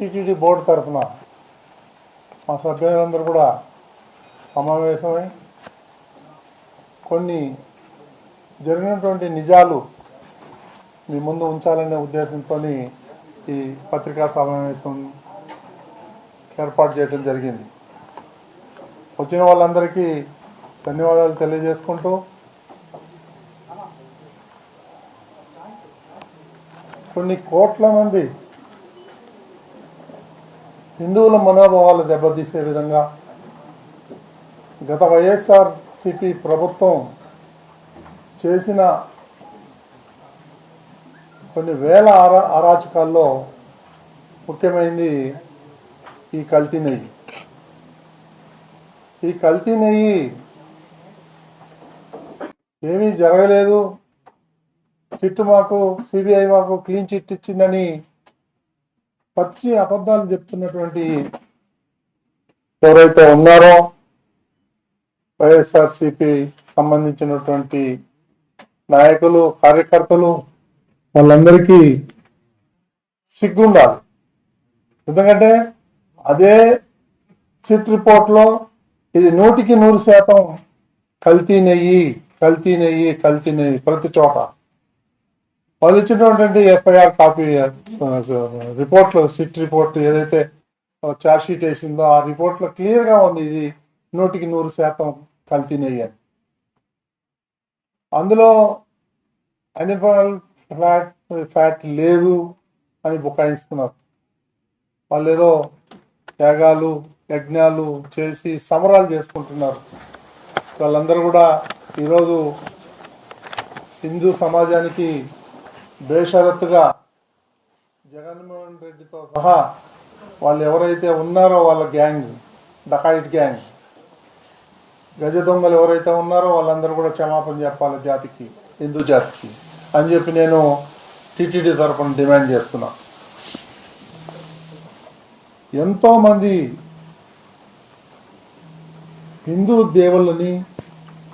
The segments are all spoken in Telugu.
టీటీడీ బోర్డు తరఫున మా సభ్యులందరూ కూడా సమావేశమై కొన్ని జరిగినటువంటి నిజాలు మీ ముందు ఉంచాలనే ఉద్దేశంతో ఈ పత్రికా సమావేశం ఏర్పాటు చేయడం జరిగింది. వచ్చిన వాళ్ళందరికీ ధన్యవాదాలు తెలియజేసుకుంటూ కొన్ని కోట్ల మంది హిందువుల మనోభావాలు దెబ్బతీసే విధంగా గత వైఎస్ఆర్సీపీ ప్రభుత్వం చేసిన కొన్ని వేల అరాచకాల్లో ముఖ్యమైనది ఈ కల్తీ నెయ్యి. ఈ కల్తీ నెయ్యి ఏమీ జరగలేదు, సిట్ మాకు సిబిఐ మాకు క్లీన్ చిట్ ఇచ్చిందని పచ్చి అబద్ధాలు చెప్తున్నటువంటి ఎవరైతే ఉన్నారో వైఎస్ఆర్సీపీ సంబంధించినటువంటి నాయకులు కార్యకర్తలు వాళ్ళందరికీ సిగ్గుండాలి. ఎందుకంటే అదే సిట్ రిపోర్ట్లో ఇది 100% కల్తీ నెయ్యి కల్తీ నెయ్యి కల్తీ నెయ్యి ప్రతి చోట. వాళ్ళు ఇచ్చినటువంటి ఎఫ్ఐఆర్ కాపీ రిపోర్ట్లో సిట్ రిపోర్ట్ ఏదైతే ఛార్జ్ షీట్ వేసిందో ఆ రిపోర్ట్లో క్లియర్గా ఉంది ఇది 100% కల్తీ నెయ్యి అని. అందులో అనిమల్ ఫ్యాట్ లేదు అని బుకాయిస్తున్నారు. వాళ్ళు ఏదో యాగాలు యజ్ఞాలు చేసి సమరాలు చేసుకుంటున్నారు. వాళ్ళందరూ కూడా ఈరోజు హిందూ సమాజానికి బేషరత్తుగా జగన్మోహన్ రెడ్డితో సహా వాళ్ళు ఎవరైతే ఉన్నారో వాళ్ళ గ్యాంగ్, డకాయిట్ గ్యాంగ్, గజ దొంగలు ఎవరైతే ఉన్నారో వాళ్ళందరూ కూడా క్షమాపణ చెప్పాలి జాతికి, హిందూ జాతికి అని చెప్పి నేను టీటీడీ తరఫున డిమాండ్ చేస్తున్నా. ఎంతోమంది హిందూ దేవుళ్ళని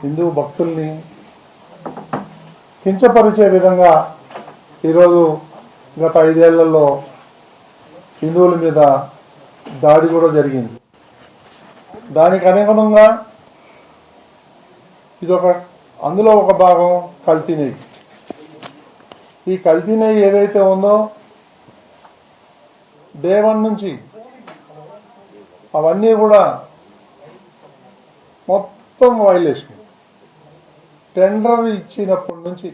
హిందూ భక్తుల్ని కించపరిచే విధంగా ఈరోజు గత 5 ఏళ్లలో హిందువుల మీద దాడి కూడా జరిగింది. దానికి అనుగుణంగా అందులో ఒక భాగం కల్తీ నెయ్యి. ఈ కల్తీ నెయ్యి ఏదైతే ఉందో డే 1 నుంచి అవన్నీ కూడా మొత్తం వైలేషన్. టెండర్ ఇచ్చినప్పటి నుంచి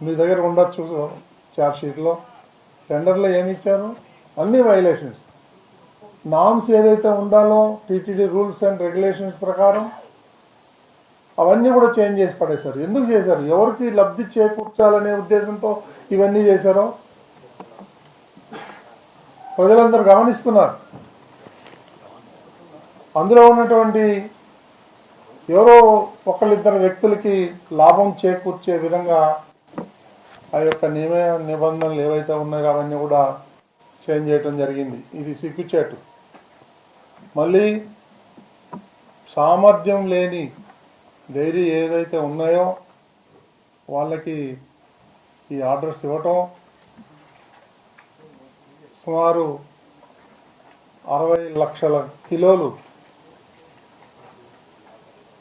మీ దగ్గర ఉండొచ్చు ఛార్జ్ షీట్లో, టెండర్లో ఏమి ఇచ్చారు అన్ని వైలేషన్స్. నామ్స్ ఏదైతే ఉండాలో టీటీడీ రూల్స్ అండ్ రెగ్యులేషన్స్ ప్రకారం అవన్నీ కూడా చేంజ్ చేసి పడేశారు. ఎందుకు చేశారు? ఎవరికి లబ్ధి చేకూర్చాలనే ఉద్దేశంతో ఇవన్నీ చేశారో ప్రజలందరూ గమనిస్తున్నారు. అందులో ఉన్నటువంటి ఎవరో ఒకళ్ళిద్దరు వ్యక్తులకి లాభం చేకూర్చే విధంగా ఆ యొక్క నిబంధనలు ఏవైతే ఉన్నాయో అవన్నీ కూడా చేంజ్ చేయటం జరిగింది. ఇది సిగ్గుచేటు. మళ్ళీ సామర్థ్యం లేని డైరీ ఏదైతే ఉన్నాయో వాళ్ళకి ఈ ఆర్డర్స్ ఇవ్వటం, సుమారు 60 లక్షల కిలోలు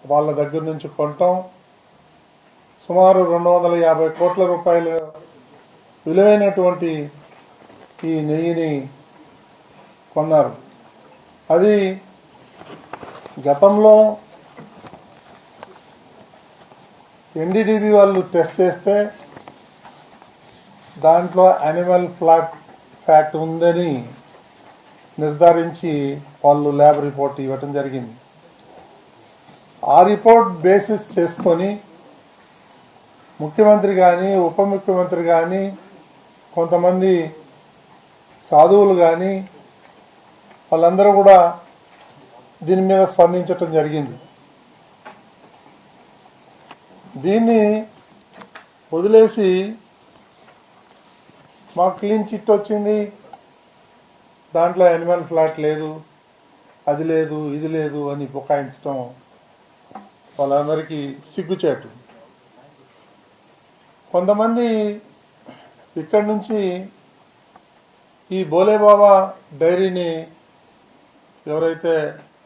వాళ్ళ దగ్గర నుంచి కొనటం, సుమారు 250 కోట్ల రూపాయలు విలువైనటువంటి ఈ నెయ్యిని కొన్నారు. అది గతంలో ఎన్డీడీబీ వాళ్ళు టెస్ట్ చేస్తే దాంట్లో యానిమల్ ఫ్యాట్ ఉందని నిర్ధారించి వాళ్ళు ల్యాబ్ రిపోర్ట్ ఇవ్వటం జరిగింది. ఆ రిపోర్ట్ బేసిస్ చేసుకొని ముఖ్యమంత్రి కానీ ఉప ముఖ్యమంత్రి కానీ కొంతమంది సాధువులు కానీ వాళ్ళందరూ కూడా దీని మీద స్పందించటం జరిగింది. దీన్ని వదిలేసి మాకు క్లీన్ చిట్ వచ్చింది, దాంట్లో యానిమల్ ఫ్లాట్ లేదు, అది లేదు, ఇది లేదు అని బుకాయించడం వాళ్ళందరికీ సిగ్గుచేటు. కొంతమంది ఇక్కడి నుంచి ఈ బోలేబాబా డైరీని ఎవరైతే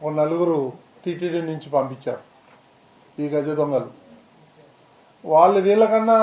ఓ నలుగురు టీటీడీ నుంచి పంపించారు ఈ గజ దొంగలు, వాళ్ళు వీళ్ళకన్నా